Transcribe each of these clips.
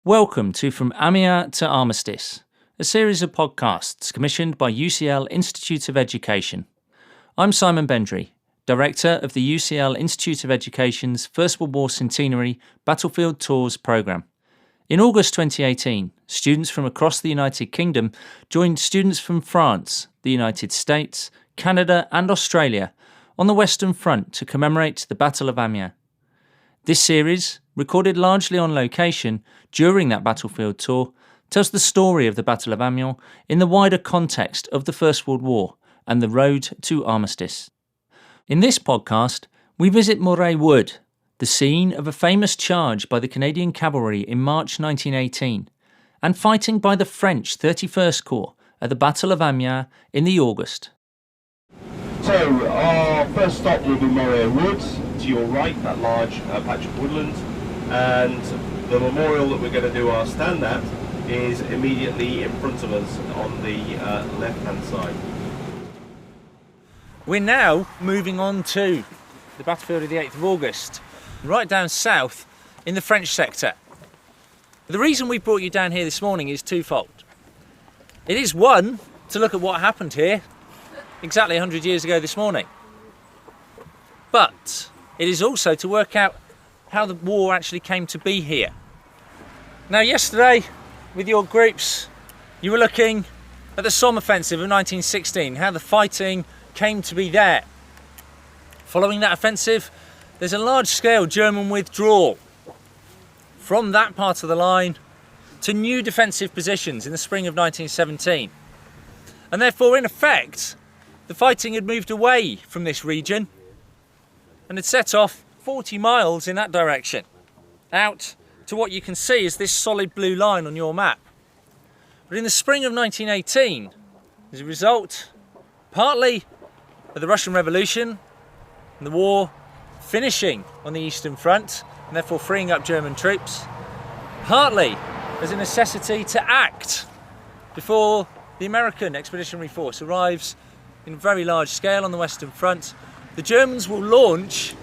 Welcome to From Amiens to Armistice, a series of podcasts commissioned by UCL Institute of Education. I'm Simon Bendry, Director of the UCL Institute of Education's First World War Centenary Battlefield Tours programme. In August 2018, students from across the United Kingdom joined students from France, the United States, Canada and Australia on the Western Front to commemorate the Battle of Amiens. This series, recorded largely on location during that battlefield tour, tells the story of the Battle of Amiens in the wider context of the First World War and the road to armistice. In this podcast, we visit MOREUIL Wood, the scene of a famous charge by the Canadian cavalry in March 1918, and fighting by the French XXXI Corps at the Battle of Amiens in the August. So our first stop will be MOREUIL Wood, to your right, that large patch of woodland, and the memorial that we're going to do our stand at is immediately in front of us on the left-hand side. We're now moving on to the battlefield of the 8th of August, right down south in the French sector. The reason we brought you down here this morning is twofold. It is one, to look at what happened here exactly 100 years ago this morning. But it is also to work out how the war actually came to be here. Now, yesterday, with your groups, you were looking at the Somme offensive of 1916, how the fighting came to be there. Following that offensive, there's a large-scale German withdrawal from that part of the line to new defensive positions in the spring of 1917. And therefore, in effect, the fighting had moved away from this region and had set off 40 miles in that direction, out to what you can see is this solid blue line on your map. But in the spring of 1918, as a result, partly of the Russian Revolution and the war finishing on the Eastern Front, and therefore freeing up German troops, partly as a necessity to act before the American Expeditionary Force arrives in very large scale on the Western Front, the Germans will launch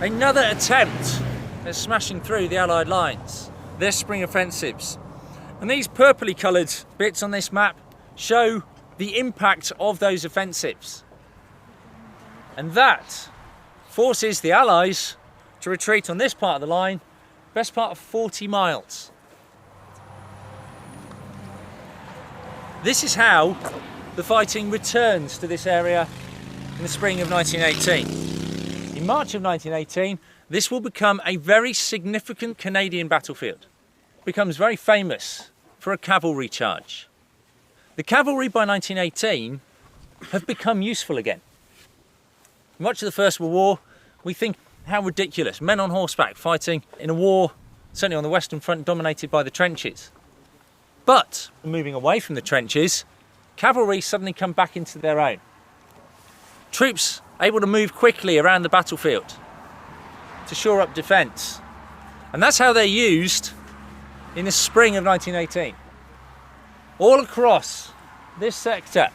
another attempt at smashing through the Allied lines, their spring offensives. And these purpley coloured bits on this map show the impact of those offensives. And that forces the Allies to retreat on this part of the line, best part of 40 miles. This is how the fighting returns to this area in the spring of 1918. In March of 1918, this will become a very significant Canadian battlefield. It becomes very famous for a cavalry charge. The cavalry by 1918 have become useful again. Much of the First World War, we think how ridiculous, men on horseback fighting in a war, certainly on the Western Front, dominated by the trenches. But moving away from the trenches, cavalry suddenly come back into their own. Troops able to move quickly around the battlefield to shore up defence. And that's how they're used in the spring of 1918. All across this sector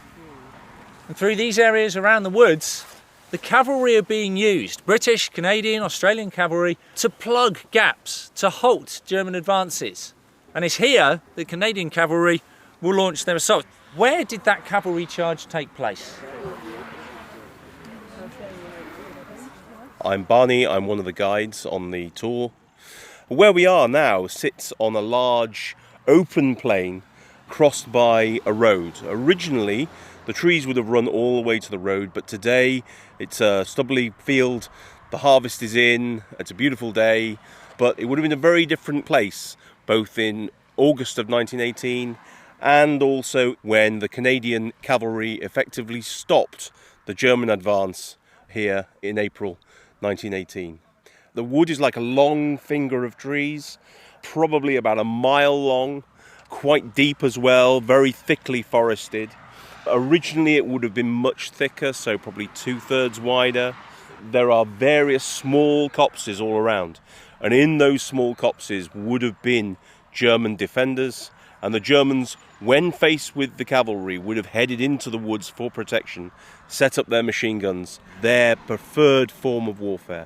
and through these areas around the woods, the cavalry are being used, British, Canadian, Australian cavalry, to plug gaps, to halt German advances. And it's here the Canadian cavalry will launch their assault. Where did that cavalry charge take place? I'm Barney, I'm one of the guides on the tour. Where we are now sits on a large open plain crossed by a road. Originally, the trees would have run all the way to the road, but today it's a stubbly field, the harvest is in, it's a beautiful day, but it would have been a very different place, both in August of 1918 and also when the Canadian cavalry effectively stopped the German advance here in April 1918. The wood is like a long finger of trees, probably about a mile long, quite deep as well, very thickly forested. Originally it would have been much thicker, so probably 2/3 wider. There are various small copses all around, and in those small copses would have been German defenders, and the Germans, when faced with the cavalry, would have headed into the woods for protection, set up their machine guns, their preferred form of warfare.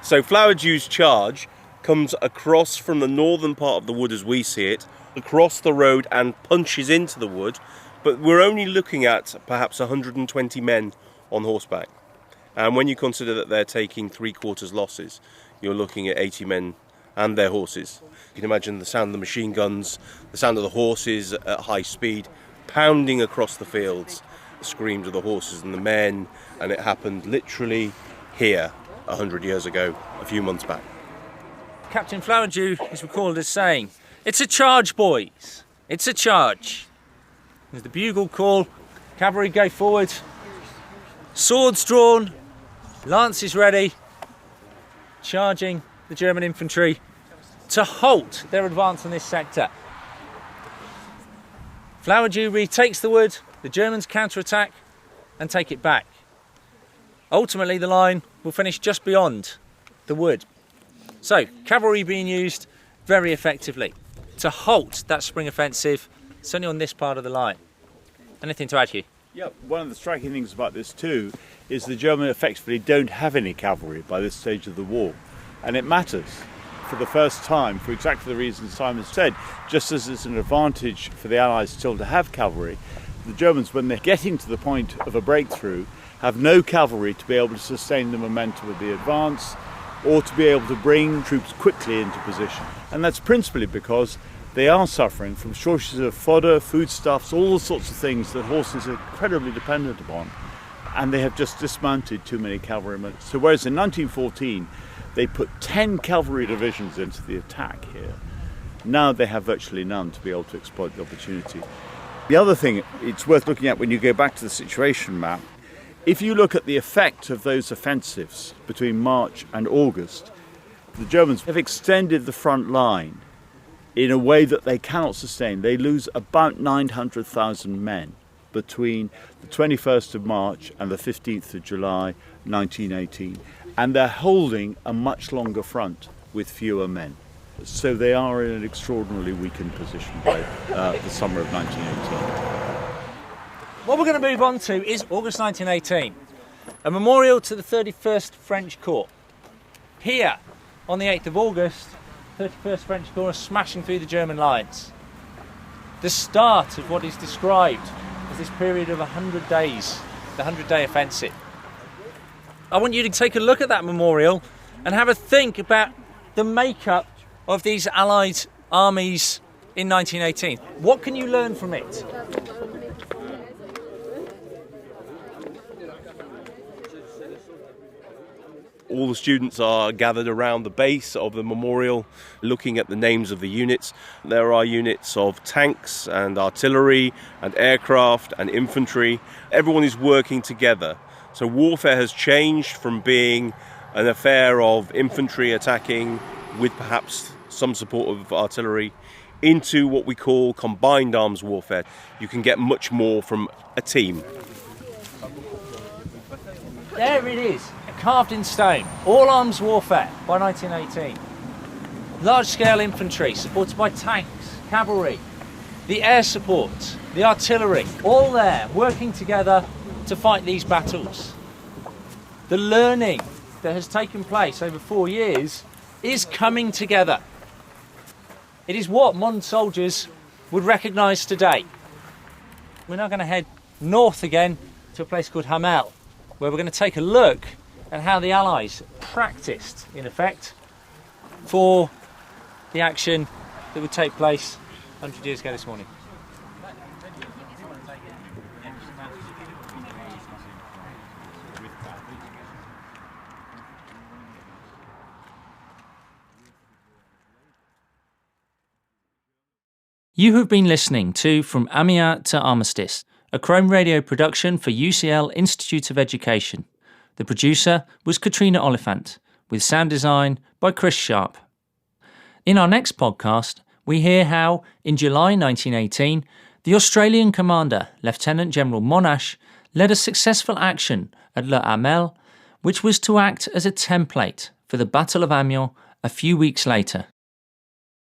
So Flower Dew's charge comes across from the northern part of the wood as we see it, across the road and punches into the wood. But we're only looking at perhaps 120 men on horseback. And when you consider that they're taking 3/4 losses, you're looking at 80 men and their horses. You can imagine the sound of the machine guns, the sound of the horses at high speed, pounding across the fields, the screams of the horses and the men, and it happened literally here 100 years ago, a few months back. Captain Flowerdew is recalled as saying, "It's a charge, boys, it's a charge." There's the bugle call, cavalry go forward, swords drawn, lances ready, charging the German infantry to halt their advance in this sector. Flowerdew retakes the wood, the Germans counter-attack and take it back. Ultimately the line will finish just beyond the wood. So, cavalry being used very effectively to halt that spring offensive, certainly on this part of the line. Anything to add, Hugh? Yeah, one of the striking things about this too is the Germans effectively don't have any cavalry by this stage of the war. And it matters for the first time for exactly the reasons Simon said. Just as it's an advantage for the Allies still to have cavalry, the Germans, when they're getting to the point of a breakthrough, have no cavalry to be able to sustain the momentum of the advance or to be able to bring troops quickly into position. And that's principally because they are suffering from shortages of fodder, foodstuffs, all the sorts of things that horses are incredibly dependent upon. And they have just dismounted too many cavalrymen. So whereas in 1914 they put 10 cavalry divisions into the attack here, now they have virtually none to be able to exploit the opportunity. The other thing it's worth looking at when you go back to the situation map, if you look at the effect of those offensives between March and August, the Germans have extended the front line in a way that they cannot sustain. They lose about 900,000 men between the 21st of March and the 15th of July 1918. And they're holding a much longer front with fewer men. So they are in an extraordinarily weakened position by the summer of 1918. What we're going to move on to is August 1918, a memorial to the 31st French Corps. Here, on the 8th of August, 31st French Corps are smashing through the German lines. The start of what is described as this period of 100 days, the 100-day offensive. I want you to take a look at that memorial and have a think about the makeup of these Allied armies in 1918. What can you learn from it? All the students are gathered around the base of the memorial, looking at the names of the units. There are units of tanks and artillery and aircraft and infantry. Everyone is working together. So warfare has changed from being an affair of infantry attacking with perhaps some support of artillery into what we call combined arms warfare. You can get much more from a team. There it is, carved in stone. All arms warfare by 1918. Large-scale infantry supported by tanks, cavalry, the air support, the artillery, all there working together to fight these battles. The learning that has taken place over 4 years is coming together. It is what modern soldiers would recognise today. We're now going to head north again to a place called Hamel, where we're going to take a look at how the Allies practised, in effect, for the action that would take place 100 years ago this morning. You have been listening to From Amiens to Armistice, a Chrome Radio production for UCL Institute of Education. The producer was Katrina Oliphant, with sound design by Chris Sharp. In our next podcast, we hear how, in July 1918, the Australian commander, Lieutenant General Monash, led a successful action at Le Hamel, which was to act as a template for the Battle of Amiens a few weeks later.